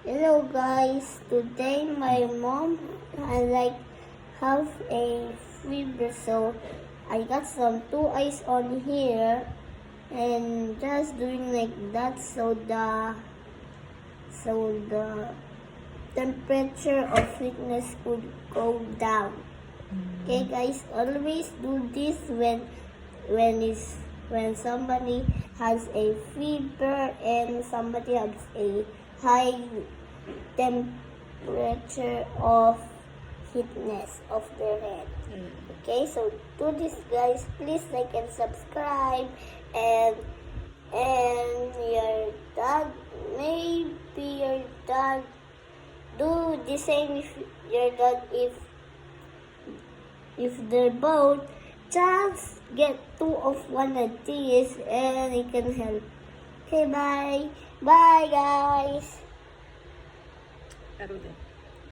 Hello guys, today my mom have a fever, so I got some 2 ice on here and just doing like that so the temperature of fitness could go down. Okay guys, always do this when somebody has a fever and somebody has a high temperature of fitness of their head. Okay, so do this guys. Please like and subscribe and your dad, maybe your dad do the same if your dad if they're both, just get 2 of 1 of these and it can help. Okay, bye. Bye, guys. Laro din.